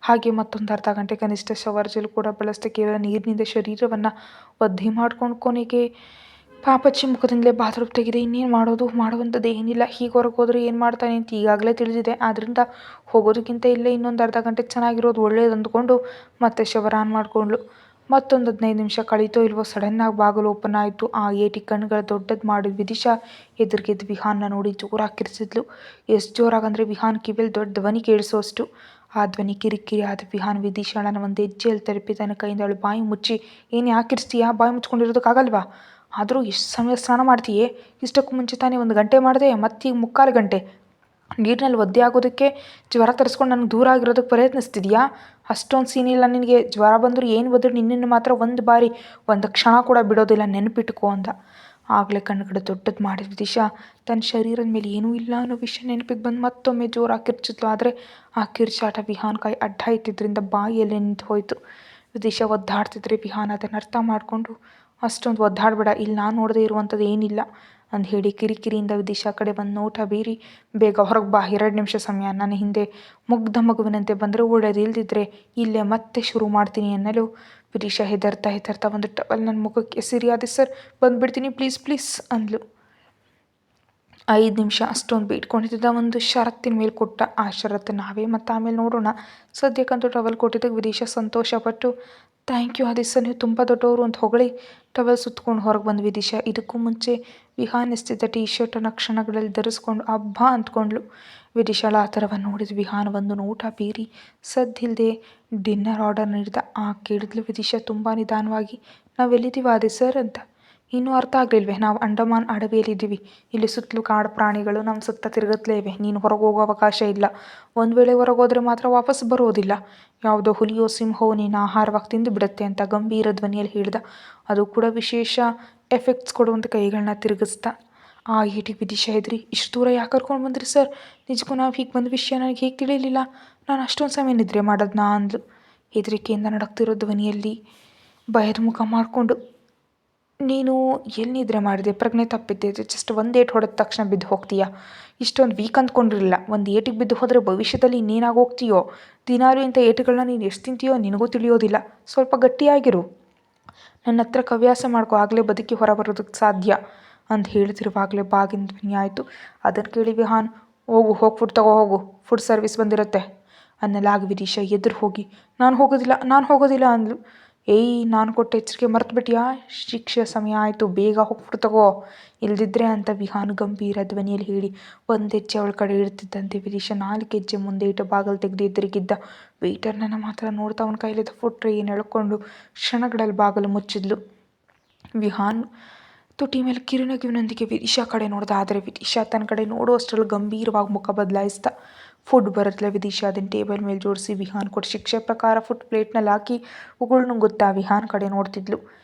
ಹಾಗೆ ಮತ್ತೊಂದು ಅರ್ಧ ಗಂಟೆ ಕನಿಷ್ಠ ಶವರ್ ಜೆಲ್ ಕೂಡ ಬಳಸ್ದೆ ಕೇವಲ ನೀರಿನಿಂದ ಶರೀರವನ್ನು ಒದ್ದೆ ಮಾಡ್ಕೊಂಡು ಕೊನೆಗೆ ಪಾಪಚ್ಚಿ ಮುಖದಿಂದಲೇ ಬಾತ್ರೂಮ್ ತೆಗೆದೆ. ಇನ್ನೇನು ಮಾಡೋದು? ಮಾಡುವಂಥದ್ದು ಏನಿಲ್ಲ. ಹೀಗೆ ಹೊರಗೆ ಹೋದರೆ ಏನು ಮಾಡ್ತಾನೆ ಅಂತ ಈಗಾಗಲೇ ತಿಳಿದಿದೆ. ಆದ್ದರಿಂದ ಹೋಗೋದಕ್ಕಿಂತ ಇಲ್ಲೇ ಇನ್ನೊಂದು ಅರ್ಧ ಗಂಟೆ ಚೆನ್ನಾಗಿರೋದು ಒಳ್ಳೇದು ಅಂದ್ಕೊಂಡು ಮತ್ತೆ ಶವರ್ ಆನ್ ಮಾಡಿಕೊಂಡ್ಳು. ಮತ್ತೊಂದು 15 ನಿಮಿಷ ಕಳೀತೋ ಇಲ್ವೋ ಸಡನ್ನಾಗಿ ಬಾಗಿಲು ಓಪನ್ ಆಯಿತು. ಆ ಏಟಿ ಕಣ್ಣುಗಳು ದೊಡ್ಡದು ಮಾಡಿದ ವಿದಿಶಾ ಎದುರಿಗೆದ್ದು ವಿಹಾನ್ನ ನೋಡಿ ಜೋರಾಗಿ ಕಿರಿಸಿದ್ಲು. ಎಷ್ಟು ಜೋರಾಗಂದರೆ ವಿಹಾನ್ ಕಿವಿಯಲ್ಲಿ ದೊಡ್ಡ ಧ್ವನಿ ಕೇಳಿಸೋಷ್ಟು. ಆ ಧ್ವನಿ ಕಿರಿಕಿರಿ ಆದ ವಿಹಾನ್ ವಿದಿಶಾಳನ ಒಂದು ಹೆಜ್ಜೆಯಲ್ಲಿ ತಲುಪಿ ತನ್ನ ಕೈಯಿಂದ ಅವಳು ಬಾಯಿ ಮುಚ್ಚಿ ಏನು ಯಾಕೆ ಕಿರಿಸ್ತೀಯಾ? ಬಾಯಿ ಮುಚ್ಕೊಂಡಿರೋದಕ್ಕಾಗಲ್ವಾ? ಆದರೂ ಎಷ್ಟು ಸಮಯ ಸ್ನಾನ ಮಾಡ್ತೀಯೇ? ಇಷ್ಟಕ್ಕೂ ಮುಂಚೆ ತಾನೇ 1 ಗಂಟೆ ಮಾಡಿದೆ, ಮತ್ತೀಗ 3/4 ಗಂಟೆ ನೀರಿನಲ್ಲಿ ಒದ್ದೆ ಆಗೋದಕ್ಕೆ ಜ್ವರ ತರಿಸ್ಕೊಂಡು ನನಗೆ ದೂರ ಆಗಿರೋದಕ್ಕೆ ಪ್ರಯತ್ನಿಸ್ತಿದ್ಯಾ? ಅಷ್ಟೊಂದು ಸೀನಿಲ್ಲ ನಿನಗೆ. ಜ್ವರ ಬಂದರೂ ಏನು ಬಂದರೂ ನಿನ್ನನ್ನು ಮಾತ್ರ ಒಂದು ಬಾರಿ ಒಂದು ಕ್ಷಣ ಕೂಡ ಬಿಡೋದಿಲ್ಲ, ನೆನಪಿಟ್ಕೋ ಅಂದ. ಆಗಲೇ ಕಣ್ಣುಗಳು ದೊಡ್ಡದು ಮಾಡಿದ ವಿದಿಶಾ ತನ್ನ ಶರೀರದ ಮೇಲೆ ಏನೂ ಇಲ್ಲ ಅನ್ನೋ ವಿಷಯ ನೆನಪಿಗೆ ಬಂದು ಮತ್ತೊಮ್ಮೆ ಜೋರಾಗಿ ಕಿರ್ಚಿದ್ಲು. ಆದರೆ ಆ ಕಿರ್ಚಾಟ ವಿಹಾನ್ ಕೈ ಅಡ್ಡ ಇಟ್ಟಿದ್ದರಿಂದ ಬಾಯಿಯಲ್ಲೇ ನಿಂತು ಹೋಯಿತು. ವಿದಿಶಾ ಒದ್ದಾಡ್ತಿದ್ರೆ ವಿಹಾನ್ ಅದನ್ನು ಅರ್ಥ ಮಾಡಿಕೊಂಡು ಅಷ್ಟೊಂದು ಒದ್ದಾಡಬೇಡ, ಇಲ್ಲಿ ನಾನು ನೋಡದೇ ಇರುವಂಥದ್ದು ಏನಿಲ್ಲ ಅಂದು ಹೇಳಿ ಕಿರಿಕಿರಿಯಿಂದ ವಿದಿಶಾ ಕಡೆ ಬಂದು ನೋಟ ಬೀರಿ ಬೇಗ ಹೊರಗೆ ಬಾ, 2 ನಿಮಿಷ ಸಮಯ, ನನ್ನ ಹಿಂದೆ ಮುಗ್ಧ ಮಗುವಿನಂತೆ ಬಂದರೆ ಒಳ್ಳೇದು, ಇಲ್ದಿದ್ರೆ ಇಲ್ಲೇ ಮತ್ತೆ ಶುರು ಮಾಡ್ತೀನಿ ಅನ್ನಲು ವಿದಿಶಾ ಹೆದರ್ತಾ ಒಂದು ಟವಲ್ ನನ್ನ ಮುಖಕ್ಕೆ ಸಿರಿಯಾದೆ ಸರ್ ಬಂದುಬಿಡ್ತೀನಿ ಪ್ಲೀಸ್ ಅಂದ್ಲು. 5 ನಿಮಿಷ ಅಷ್ಟೊಂದು ಬೇಡ್ಕೊಂಡಿದ್ದ ಒಂದು ಷರತ್ತಿನ ಮೇಲೆ ಕೊಟ್ಟ. ಆ ಷರತ್ತು ನಾವೇ ಮತ್ತು ಆಮೇಲೆ ನೋಡೋಣ, ಸದ್ಯಕ್ಕಂತೂ ಟವಲ್ ಕೊಟ್ಟಿದ್ದಕ್ಕೆ ವಿದಿಶಾ ಸಂತೋಷಪಟ್ಟು ಥ್ಯಾಂಕ್ ಯು ಆದಿಸರ್, ನೀವು ತುಂಬ ದೊಡ್ಡವರು ಅಂತ ಹೊಗಳಿ ಟವಲ್ ಸುತ್ತಕೊಂಡು ಹೊರಗೆ ಬಂದು ವಿದಿಶಾ ಇದಕ್ಕೂ ಮುಂಚೆ ವಿಹಾನ್ ಎಸ್ತಿದ್ದ ಟೀ ಶರ್ಟನ್ನು ಕ್ಷಣಗಳಲ್ಲಿ ಧರಿಸ್ಕೊಂಡು ಹಬ್ಬ ಅಂದ್ಕೊಂಡ್ಳು. ವಿದಿಶಾಳ ಆ ಥರವನ್ನು ನೋಡಿದ ವಿಹಾನ್ ಒಂದು ನೋಟ ಬೀರಿ ಸದ್ದಿಲ್ಲದೆ ಡಿನ್ನರ್ ಆರ್ಡರ್ ನೀಡಿದ. ಕೇಳಿದ್ಲು ವಿದಿಶಾ ತುಂಬ ನಿಧಾನವಾಗಿ, ನಾವೆಲ್ಲಿದ್ದೀವ ಆದಿಸರ್ ಅಂತ. ಇನ್ನೂ ಅರ್ಥ ಆಗಲಿಲ್ವೇ? ನಾವು ಅಂಡಮಾನ್ ಅಡವಿಯಲ್ಲಿದ್ದೀವಿ. ಇಲ್ಲಿ ಸುತ್ತಲೂ ಕಾಡು ಪ್ರಾಣಿಗಳು ನಮ್ಮ ಸುತ್ತ ತಿರುಗತ್ಲೇ ಇವೆ. ನೀನು ಹೊರಗೆ ಹೋಗೋ ಅವಕಾಶ ಇಲ್ಲ. ಒಂದು ವೇಳೆ ಹೊರಗೋದ್ರೆ ಮಾತ್ರ ವಾಪಸ್ ಬರೋದಿಲ್ಲ. ಯಾವುದೋ ಹುಲಿಯೋ ಸಿಂಹವೋ ನೀನು ಆಹಾರವಾಗಿ ತಿಂದು ಬಿಡುತ್ತೆ ಅಂತ ಗಂಭೀರ ಧ್ವನಿಯಲ್ಲಿ ಹೇಳ್ದ. ಅದು ಕೂಡ ವಿಶೇಷ ಎಫೆಕ್ಟ್ಸ್ ಕೊಡುವಂಥ ಕೈಗಳನ್ನ ತಿರುಗಿಸ್ತಾ. ಆ ಏಟಿಗೆ ವಿದಿಶಾ ಹೆದರಿ, ಇಷ್ಟು ದೂರ ಯಾಕೆ ಕರ್ಕೊಂಡು ಬಂದ್ರಿ ಸರ್? ನಿಜಕ್ಕೂ ನಾವು ಹೀಗೆ ಬಂದ ವಿಷಯ ನನಗೆ ಹೇಗೆ ತಿಳಿಲಿಲ್ಲ. ನಾನು ಅಷ್ಟೊಂದು ಸಮಯ ನಿದ್ರೆ ಮಾಡೋದ್ನಾ ಅಂದ್ಲು. ಹೆದರಿಕೆಯಿಂದ ನಡಕ್ತಿರೋ ಧ್ವನಿಯಲ್ಲಿ ಭಯದ ಮುಖ ಮಾಡಿಕೊಂಡು. ನೀನು ಎಲ್ಲಿ ನಿದ್ರೆ ಮಾಡಿದೆ? ಪ್ರಜ್ಞೆ ತಪ್ಪಿದ್ದೆ? ಜಸ್ಟ್ ಒಂದು ಏಟು ಹೊಡೆದ ತಕ್ಷಣ ಬಿದ್ದು ಹೋಗ್ತೀಯಾ? ಇಷ್ಟೊಂದು ವೀಕ್ ಅಂದ್ಕೊಂಡಿರಲಿಲ್ಲ. ಒಂದು ಏಟಿಗೆ ಬಿದ್ದು ಹೋದರೆ ಭವಿಷ್ಯದಲ್ಲಿ ಇನ್ನೇನಾಗಿ ಹೋಗ್ತೀಯೋ? ದಿನಾಲೂ ಇಂಥ ಏಟುಗಳನ್ನ ನೀನು ಎಷ್ಟು ತಿಂತೀಯೋ ನಿನಗೂ ತಿಳಿಯೋದಿಲ್ಲ. ಸ್ವಲ್ಪ ಗಟ್ಟಿಯಾಗಿರು. ನನ್ನ ಹತ್ರ ಹವ್ಯಾಸ ಮಾಡ್ಕೋ, ಆಗಲೇ ಬದುಕಿ ಹೊರ ಬರೋದಕ್ಕೆ ಸಾಧ್ಯ ಅಂತ ಹೇಳ್ತಿರುವಾಗಲೇ ಬಾಗಿನ ಧ್ವನಿ ಆಯಿತು. ಅದನ್ನು ಕೇಳಿ ವಿಹಾನ್, ಹೋಗು ಫುಡ್ ತಗೋ ಹೋಗು, ಫುಡ್ ಸರ್ವಿಸ್ ಬಂದಿರುತ್ತೆ ಅನ್ನಲಾಗಿ ವಿದಿಶಾ ಎದುರು ಹೋಗಿ, ನಾನು ಹೋಗೋದಿಲ್ಲ ಅಂದ್ಲು. ಏಯ್, ನಾನು ಕೊಟ್ಟ ಎಚ್ಚರಿಕೆ ಮರ್ತುಬಿಟ್ಟಿಯಾ? ಶಿಕ್ಷೆ ಸಮಯ ಆಯಿತು, ಬೇಗ ಹೋಗಿ ಫುಡ್ ತಗೋ, ಇಲ್ದಿದ್ರೆ ಅಂತ ವಿಹಾನ್ ಗಂಭೀರ ಧ್ವನಿಯಲ್ಲಿ ಹೇಳಿ ಒಂದು ಹೆಜ್ಜೆ ಅವಳ ಕಡೆ ಇಡ್ತಿದ್ದಂತೆ ವಿದಿಶಾ 4 ಹೆಜ್ಜೆ ಮುಂದೆ ಇಟ್ಟು ಬಾಗಿಲು ತೆಗೆದು ಎದುರಿಗಿದ್ದ ವೆಯ್ಟರ್ನನ್ನು ಮಾತ್ರ ನೋಡ್ತಾ ಅವನ ಕೈಲಿದ್ದ ಫುಡ್ ಟ್ರೇಯನ್ನು ಎಳ್ಕೊಂಡು ಕ್ಷಣಗಳಲ್ಲಿ ಬಾಗಿಲು ಮುಚ್ಚಿದ್ಲು. ವಿಹಾನ್ ತುಟಿ ಮೇಲೆ ಕಿರುನಗುವಿನೊಂದಿಗೆ ವಿದಿಶಾ ಕಡೆ ನೋಡ್ದ. ಆದರೆ ವಿದಿಶಾ ತನ್ನ ಕಡೆ ನೋಡುವಷ್ಟರಲ್ಲಿ ಗಂಭೀರವಾಗಿ ಮುಖ ಬದಲಾಯಿಸ್ದ. ಫುಡ್ ಬರುತ್ತಲೇ ವಿದಿಶಾ ಅದನ್ನು ಟೇಬಲ್ ಮೇಲೆ ಜೋಡಿಸಿ ವಿಹಾನ್ ಕೊಟ್ಟು ಶಿಕ್ಷೆ ಪ್ರಕಾರ ಫುಡ್ ಪ್ಲೇಟ್ನಲ್ಲಿ ಹಾಕಿ ಉಗುಳು ನುಂಗುತ್ತಾ ವಿಹಾನ್ ಕಡೆ ನೋಡ್ತಿದ್ಲು.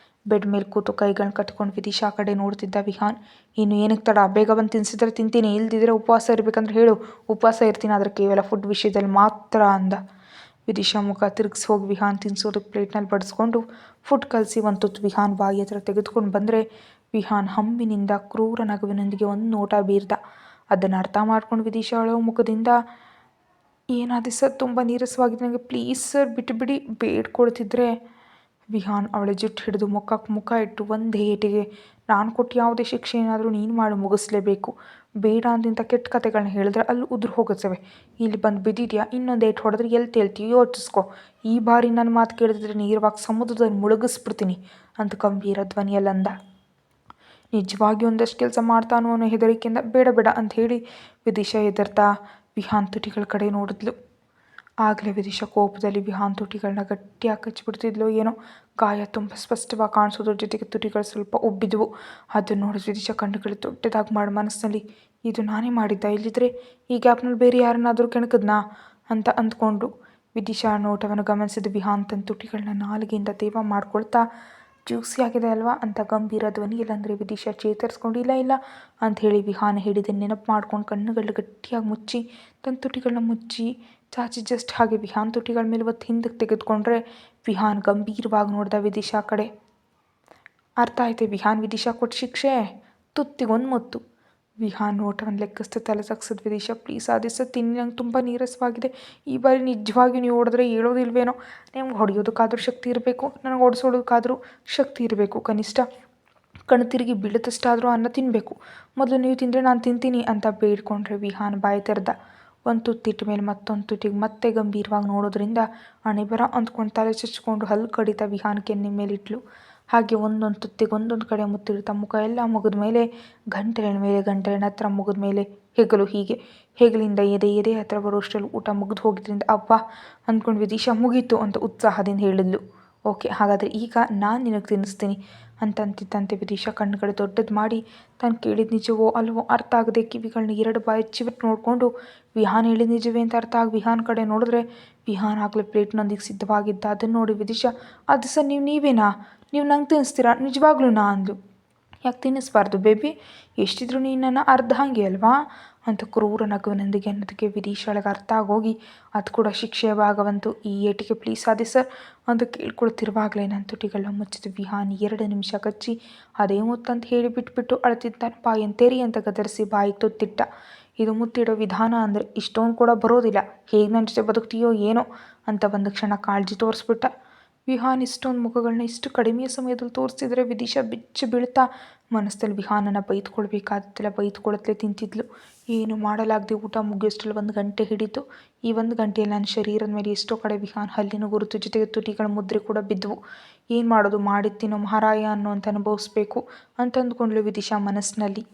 ಬೆಡ್ ಮೇಲೆ ಕೂತು ಕೈಗಳನ್ನ ಕಟ್ಕೊಂಡು ವಿದಿಶಾ ಕಡೆ ನೋಡ್ತಿದ್ದ ವಿಹಾನ್. ಇನ್ನು ಏನಕ್ಕೆ ತಡ? ಬೇಗ ಬಂದು ತಿನ್ಸಿದ್ರೆ ತಿಂತೀನಿ, ಇಲ್ದಿದ್ರೆ ಉಪವಾಸ ಇರಬೇಕಂದ್ರೆ ಹೇಳು, ಉಪವಾಸ ಇರ್ತೀನಿ, ಆದರೆ ಕೇವಲ ಫುಡ್ ವಿಷಯದಲ್ಲಿ ಮಾತ್ರ ಅಂದ. ವಿದಿಶಾ ಮುಖ ತಿರುಗಿಸಿ ಹೋಗಿ ವಿಹಾನ್ ತಿನ್ಸೋದಕ್ಕೆ ಪ್ಲೇಟ್ನಲ್ಲಿ ಬಡಿಸ್ಕೊಂಡು ಫುಡ್ ಕಲಸಿ ಒಂದು ತುತ್ತು ವಿಹಾನ್ ಬಾಯಿ ಹತ್ರ ತೆಗೆದುಕೊಂಡು ಬಂದರೆ ವಿಹಾನ್ ಹಂಬಿನಿಂದ ಕ್ರೂರ ನಗುವಿನೊಂದಿಗೆ ಒಂದು ನೋಟ ಬೀರ್ದ. ಅದನ್ನು ಅರ್ಥ ಮಾಡ್ಕೊಂಡು ವಿದಿಶಾ ಅಳೋ ಮುಖದಿಂದ, ಏನಾದೆ ಸರ್? ತುಂಬ ನೀರಸವಾಗಿದೆ ನನಗೆ, ಪ್ಲೀಸ್ ಸರ್ ಬಿಟ್ಟುಬಿಡಿ ಬೇಡ್ಕೊಳ್ತಿದ್ರೆ. ವಿಹಾನ್ ಅವಳ ಜುಟ್ಟು ಹಿಡಿದು ಮುಖಕ್ಕೆ ಮುಖ ಇಟ್ಟು ಒಂದು ಏಟಿಗೆ, ನಾನು ಕೊಟ್ಟು ಯಾವುದೇ ಶಿಕ್ಷೆ ಏನಾದರೂ ನೀನು ಮಾಡಿ ಮುಗಿಸ್ಲೇಬೇಕು. ಬೇಡ ಅಂತಿಂಥ ಕೆಟ್ಟ ಕತೆಗಳನ್ನ ಹೇಳಿದ್ರೆ ಅಲ್ಲಿ ಉದುರು ಹೋಗುತ್ತವೆ. ಇಲ್ಲಿ ಬಂದು ಬಿದ್ದಿದ್ಯಾ, ಇನ್ನೊಂದು ಏಟು ಹೊಡೆದ್ರೆ ಎಲ್ಲಿ ತೇಳ್ತೀಯೋ ಯೋಚಿಸ್ಕೊ. ಈ ಬಾರಿ ನನ್ನ ಮಾತು ಕೇಳಿದ್ರೆ ನೇರವಾಗಿ ಸಮುದ್ರದಲ್ಲಿ ಮುಳುಗಿಸ್ಬಿಡ್ತೀನಿ ಅಂತ ಗಂಭೀರ ಧ್ವನಿಯಲ್ಲಿ ಅಂದ. ನಿಜವಾಗಿ ಒಂದಷ್ಟು ಕೆಲಸ ಮಾಡ್ತಾನೋ ಅನ್ನೋ ಹೆದರಿಕೆಯಿಂದ ಬೇಡ ಅಂತ ಹೇಳಿ ವಿದಿಶಾ ಹೆದರ್ತಾ ವಿಹಾನ್ ತುಟಿಗಳ ಕಡೆ ನೋಡಿದ್ಲು. ಆಗಲೇ ವಿದಿಶಾ ಕೋಪದಲ್ಲಿ ವಿಹಾನ್ ತುಟಿಗಳನ್ನ ಗಟ್ಟಿಯಾಗಿ ಕಚ್ಚಿಬಿಡ್ತಿದ್ಲು. ಏನೋ ಗಾಯ ತುಂಬ ಸ್ಪಷ್ಟವಾಗಿ ಕಾಣಿಸೋದ್ರ ಜೊತೆಗೆ ತುಟಿಗಳು ಸ್ವಲ್ಪ ಉಬ್ಬಿದ್ವು. ಅದನ್ನು ನೋಡಿ ವಿದಿಶಾ ಕಣ್ಣುಗಳು ದೊಡ್ಡದಾಗಿ ಮಾಡಿ ಮನಸ್ಸಿನಲ್ಲಿ, ಇದು ನಾನೇ ಮಾಡಿದ್ದ, ಇಲ್ಲಿದ್ರೆ ಈ ಗ್ಯಾಪ್ನಲ್ಲಿ ಬೇರೆ ಯಾರನ್ನಾದರೂ ಕೆಣಕದ್ನಾ ಅಂತ ಅಂದ್ಕೊಂಡು. ವಿದಿಶಾ ನೋಟವನ್ನು ಗಮನಿಸಿದ ವಿಹಾನ್ ತನ್ನ ತುಟಿಗಳನ್ನ ನಾಲಿಗೆಯಿಂದ ತೇವ ಮಾಡ್ಕೊಳ್ತಾ, ಜ್ಯೂಸಿ ಆಗಿದೆ ಅಲ್ವಾ ಅಂತ ಗಂಭೀರ ಧ್ವನಿಯಲ್ಲಿ ಅಂದರೆ ವಿದಿಶಾ ಚೇತರಿಸ್ಕೊಂಡು ಇಲ್ಲ ಅಂತ ಹೇಳಿ ವಿಹಾನ್ ಹೇಳಿದ ನೆನಪು ಮಾಡ್ಕೊಂಡು ಕಣ್ಣುಗಳು ಗಟ್ಟಿಯಾಗಿ ಮುಚ್ಚಿ ತನ್ನ ತುಟಿಗಳನ್ನ ಮುಚ್ಚಿ ಚಾಚಿ ಜಸ್ಟ್ ಹಾಗೆ ವಿಹಾನ್ ತುಟಿಗಳ ಮೇಲೆ ಒತ್ತು ಹಿಂದಕ್ಕೆ ತೆಗೆದುಕೊಂಡ್ರೆ ವಿಹಾನ್ ಗಂಭೀರವಾಗಿ ನೋಡ್ದ ವಿದಿಶಾ ಕಡೆ. ಅರ್ಥ ಆಯ್ತು ವಿಹಾನ್ ವಿದಿಶಾ ಕೊಟ್ಟ ಶಿಕ್ಷೆ? ತುತ್ತಿಗೊಂದು ಮುತ್ತು. ವಿಹಾನ್ ನೋಟವನ್ನು ಲೆಕ್ಕಿಸ್ತಾ ತಲೆ ತಗ್ಸಿದ್ ವಿದಿಶಾ, ಪ್ಲೀಸ್ ಆದಿಸ ತಿನ್ನಿ, ನಂಗೆ ತುಂಬ ನೀರಸವಾಗಿದೆ. ಈ ಬಾರಿ ನಿಜವಾಗಿ ನೀವು ಹೊಡೆದ್ರೆ ಹೇಳೋದಿಲ್ವೇನೋ? ನಿಮ್ಗೆ ಹೊಡೆಯೋದಕ್ಕಾದ್ರೂ ಶಕ್ತಿ ಇರಬೇಕು, ನನಗೆ ಓಡಿಸೋದಕ್ಕಾದ್ರೂ ಶಕ್ತಿ ಇರಬೇಕು. ಕನಿಷ್ಠ ಕಣ್ಣು ತಿರುಗಿ ಬೀಳುತ್ತಷ್ಟಾದರೂ ಅನ್ನ ತಿನ್ನಬೇಕು. ಮೊದಲು ನೀವು ತಿಂದರೆ ನಾನು ತಿಂತೀನಿ ಅಂತ ಬೇಡ್ಕೊಂಡ್ರೆ ವಿಹಾನ್ ಬಾಯಿ ತೆರೆದ. ಒಂದು ತುತ್ತಿಟ್ಟ ಮೇಲೆ ಮತ್ತೊಂದು ತುಟಿಗೆ ಮತ್ತೆ ಗಂಭೀರವಾಗಿ ನೋಡೋದ್ರಿಂದ ಅಣೆಬರ ಅಂದ್ಕೊಂಡು ತಲೆ ಚಚ್ಕೊಂಡು ಹಲ್ಲು ಕಡಿತ ವಿಹಾನ್ ಕೆನ್ನೆ ಮೇಲಿಟ್ಲು. ಹಾಗೆ ಒಂದೊಂದು ತುತ್ತಿಗೆ ಒಂದೊಂದು ಕಡೆ ಮುತ್ತಿಡ್ತಾ ಮುಖ ಎಲ್ಲ ಮುಗಿದ ಮೇಲೆ ಗಂಟಲಿನ ಮೇಲೆ ಗಂಟಲಿನ ಹತ್ರ ಮುಗಿದ ಮೇಲೆ ಹೆಗಲು, ಹೀಗೆ ಹೆಗಲಿಂದ ಎದೆ ಹತ್ರ ಬರೋಷ್ಟರಲ್ಲಿ ಊಟ ಮುಗಿದು ಹೋಗಿದ್ರಿಂದ ಅವ್ವ ಅಂದ್ಕೊಂಡು ವಿದಿಶಾ ಮುಗೀತು ಅಂತ ಉತ್ಸಾಹದಿಂದ ಹೇಳಿದ್ಲು. ಓಕೆ, ಹಾಗಾದರೆ ಈಗ ನಾನು ನಿನಗೆ ತಿನ್ನಿಸ್ತೀನಿ ಅಂತಿದ್ದಂತೆ ವಿದಿಶಾ ಕಣ್ಣುಗಳು ದೊಡ್ಡದು ಮಾಡಿ ತಾನು ಕೇಳಿದ ನಿಜವೋ ಅಲ್ವೋ ಅರ್ಥ ಆಗದೆ ಕಿವಿಗಳನ್ನ 2 ಬಾಯಿ ಚಿವಿಟ್ ನೋಡಿಕೊಂಡು ವಿಹಾನ್ ಹೇಳಿದ ನಿಜವೇ ಅಂತ ಅರ್ಥ ಆಗಿ ವಿಹಾನ್ ಕಡೆ ನೋಡಿದ್ರೆ ವಿಹಾನ್ ಆಗಲೇ ಪ್ಲೇಟ್ನೊಂದಿಗೆ ಸಿದ್ಧವಾಗಿದ್ದ. ಅದನ್ನು ನೋಡಿ ವಿದಿಶಾ, ಅದು ಸರ್ ನೀವೇನಾ? ನೀವು ನಂಗೆ ತಿನ್ನಿಸ್ತೀರಾ ನಿಜವಾಗ್ಲೂ ಅಂದ್ಲು. ಯಾಕೆ ತಿನ್ನಿಸ್ಬಾರ್ದು ಬೇಬಿ? ಎಷ್ಟಿದ್ರು ನೀನು ನನ್ನ ಅರ್ಧ ಹಾಗೆ ಅಲ್ವಾ ಅಂತ ಕ್ರೂರ ನಗುವಿನೊಂದಿಗೆ ಅನ್ನೋದಕ್ಕೆ ವಿದಿಶಾಳಿಗೆ ಅರ್ಥ ಆಗೋಗಿ ಅದು ಕೂಡ ಶಿಕ್ಷೆಯ ಭಾಗವಂತೂ, ಈ ಏಟಿಗೆ ಪ್ಲೀಸ್ ಆದಿ ಸರ್ ಅಂತ ಕೇಳ್ಕೊಳ್ತಿರುವಾಗಲೇ ನನ್ನ ತುಟಿಗಳನ್ನ ಮುಚ್ಚಿದ ವಿಹಾನ್ 2 ನಿಮಿಷ ಕಚ್ಚಿ ಅದೇ ಮುತ್ತಂತ ಹೇಳಿ ಬಿಟ್ಬಿಟ್ಟು ಅಳ್ತಿದ್ದಾನೆ. ಬಾಯನ್ನು ತೆರಿ ಅಂತ ಗದರಿಸಿ ಬಾಯಿಗೆ ತುತ್ತಿಟ್ಟ. ಇದು ಮುತ್ತಿಡೋ ವಿಧಾನ ಅಂದರೆ ಇಷ್ಟೊಂದು ಕೂಡ ಬರೋದಿಲ್ಲ, ಹೇಗೆ ನನ್ನ ಜೊತೆ ಬದುಕ್ತೀಯೋ ಏನೋ ಅಂತ ಒಂದು ಕ್ಷಣ ಕಾಳಜಿ ತೋರಿಸ್ಬಿಟ್ಟ. ವಿಹಾನ್ ಇಷ್ಟೊಂದು ಮುಖಗಳನ್ನ ಇಷ್ಟು ಕಡಿಮೆ ಸಮಯದಲ್ಲಿ ತೋರಿಸಿದ್ರೆ ವಿದಿಶಾ ಬಿಚ್ಚಿ ಬೀಳ್ತಾ ಮನಸ್ಸಲ್ಲಿ ವಿಹಾನನ್ನು ಬೈದ್ಕೊಳ್ಬೇಕಾದದ್ದೆಲ್ಲ ಬೈದ್ಕೊಳತ್ಲೇ ತಿಂತಿದ್ಲು. ಏನು ಮಾಡಲಾಗದೆ ಊಟ ಮುಗಿಯೋಷ್ಟರಲ್ಲಿ 1 ಗಂಟೆ ಹಿಡಿತು. ಈ 1 ಗಂಟೆಯಲ್ಲಿ ನನ್ನ ಶರೀರದ ಮೇಲೆ ಎಷ್ಟೋ ಕಡೆ ವಿಹಾನ್ ಹಲ್ಲಿನ ಗುರುತು ಜೊತೆಗೆ ತುಟಿಗಳ ಮುದ್ರೆ ಕೂಡ ಬಿದ್ದವು. ಏನು ಮಾಡೋದು, ಮಾಡಿದ ತಿನ್ನೋ ಮಹಾರಾಯ ಅನ್ನೋ ಅಂತ ಅನುಭವಿಸ್ಬೇಕು ಅಂತ ಅಂದ್ಕೊಂಡ್ಲು ವಿದಿಶಾ ಮನಸ್ಸಿನಲ್ಲಿ.